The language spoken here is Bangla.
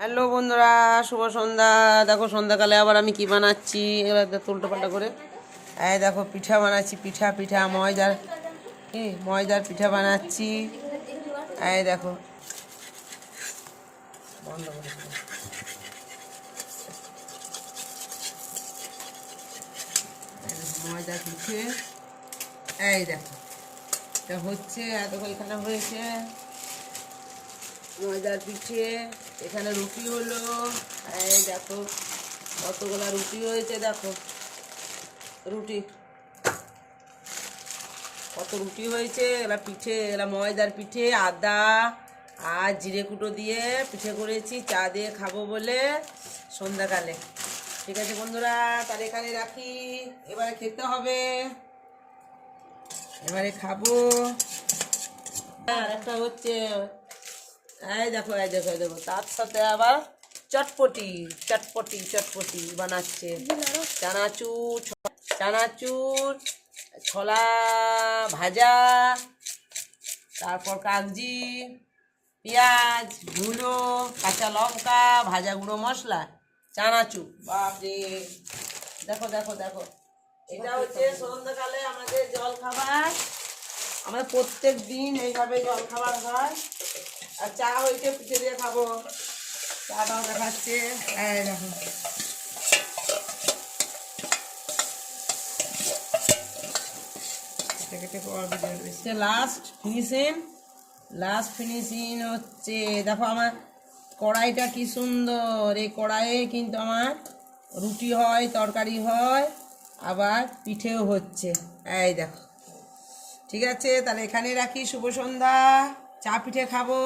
হ্যালো বন্ধুরা, শুভ সন্ধ্যা। দেখো সন্ধ্যাকালে আবার আমি কি বানাচ্ছি, এবার উল্টো পাল্টা করে। এই দেখো পিঠা বানাচ্ছি, পিঠা ময়দার পিঠা বানাচ্ছি। এই দেখো বন্ধ করে ময়দার পিঠে। এই দেখো এটা হচ্ছে, দেখো এখানে হয়েছে ময়দার পিঠে, এখানে রুটি হলো। এই দেখো কতগুলা রুটি হয়েছে, দেখো রুটি কত রুটি হয়েছে। এলা পিঠে, এলা ময়দার পিঠে, আদা আর জিরে কুটো দিয়ে পিঠে করেছি, চা দিয়ে খাবো বলে সন্ধ্যাকালে। ঠিক আছে বন্ধুরা, তার এখানে রাখি, এবারে খেতে হবে, এবারে খাবো। আর একটা হচ্ছে, এই দেখো তার সাথে আবার চটপটি বানাচ্ছে। চানাচুর, ছোলা ভাজা, তারপর কাগজি, পেঁয়াজ, ধুলো, কাঁচা লঙ্কা, ভাজা গুঁড়ো মশলা, চানাচুর। বাপরে, দেখো এটা হচ্ছে সন্ধ্যাকালে আমাদের জল খাবার। আমাদের প্রত্যেক দিন এইভাবে জল খাবার হয়। আর চা হয়েছে, পিঠে দিয়ে খাবো। চাটাও দেখাচ্ছে, এই দেখো লাস্ট ফিনিশিং হচ্ছে। দেখো আমার কড়াইটা কি সুন্দর। এই কড়াইয়ে কিন্তু আমার রুটি হয়, তরকারি হয়, আবার পিঠেও হচ্ছে। এই দেখো, ঠিক আছে তাহলে এখানে রাখি। শুভ সন্ধ্যা, চা পিঠে খাবো।